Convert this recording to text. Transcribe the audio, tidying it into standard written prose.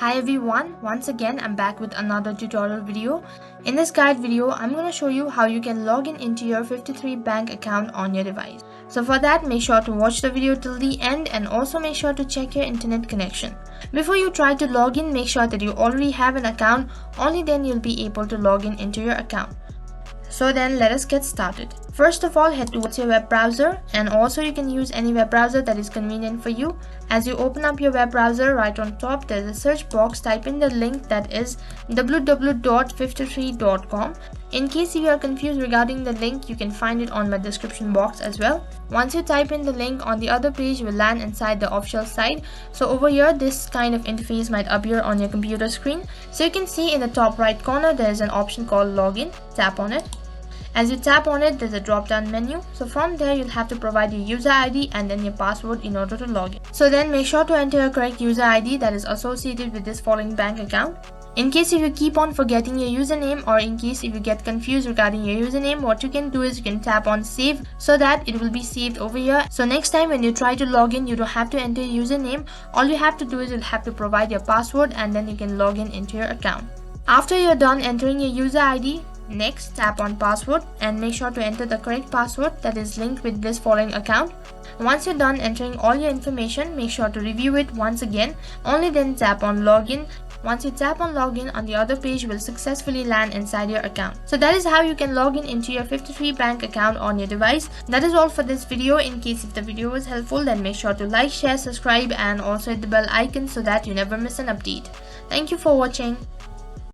Hi everyone, once again I'm back with another tutorial video. In this guide video, I'm going to show you how you can log in into your 53 bank account on your device. So for that, make sure to watch the video till the end and also make sure to check your internet connection. Before you try to log in, make sure that you already have an account, only then you'll be able to log in into your account. So then let us get started. First of all, head towards your web browser, and also you can use any web browser that is convenient for you. As you open up your web browser, right on top there's a search box. Type in the link that is www.53.com. In case you are confused regarding the link, you can find it on my description box as well. Once you type in the link, on the other page you will land inside the official site. So over here, this kind of interface might appear on your computer screen. So you can see in the top right corner there is an option called login. Tap on it. As you tap on it, there's a drop down menu. So from there, you'll have to provide your user ID and then your password in order to log in. So then make sure to enter a correct user ID that is associated with this following bank account. In case if you keep on forgetting your username, or in case if you get confused regarding your username, what you can do is you can tap on save so that it will be saved over here. So next time when you try to log in, you don't have to enter your username. All you have to do is you'll have to provide your password and then you can log in into your account. After you're done entering your user ID, next, tap on password and make sure to enter the correct password that is linked with this following account. Once you're done entering all your information, make sure to review it once again. Only then tap on login. Once you tap on login, on the other page will successfully land inside your account. So that is how you can log in into your 53 bank account on your device. That is all for this video. In case if the video was helpful, then make sure to like, share, subscribe and also hit the bell icon so that you never miss an update. Thank you for watching.